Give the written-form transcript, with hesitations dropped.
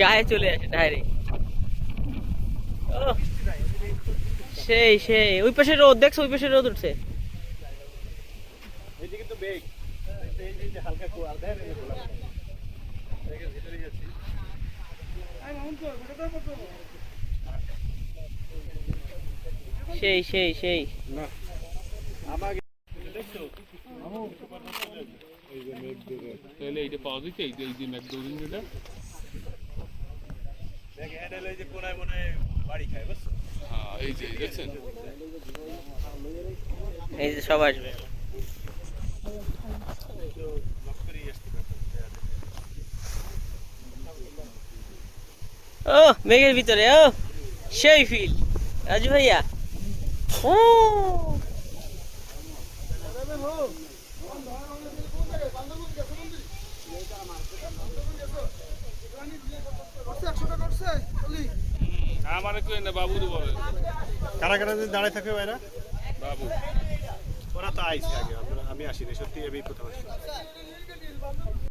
গায়ে চলে আসে ডাইরেক্ট। সেই সেই ওই পাশে রোদ দেখছো, ওই পাশে রোদ উঠছে। সেই সেই সেই এইটা পাওয়া যাচ্ছে, এই যে ম্যাকডোরিং এটা হ্যাঁ, এই যে দেখছেন এই যে সব আসবে। ও মেঘের ভিতরে, ও সেই ফিল রাজু ভাইয়া। ও আমার একটু এনে বাবু বলে কারা কারা যদি দাঁড়ায় থাকবে ভাইরা, বাবু ওরা তো আইছে আগে, আমি আসিনি সত্যি, আমি প্রথম আসছি।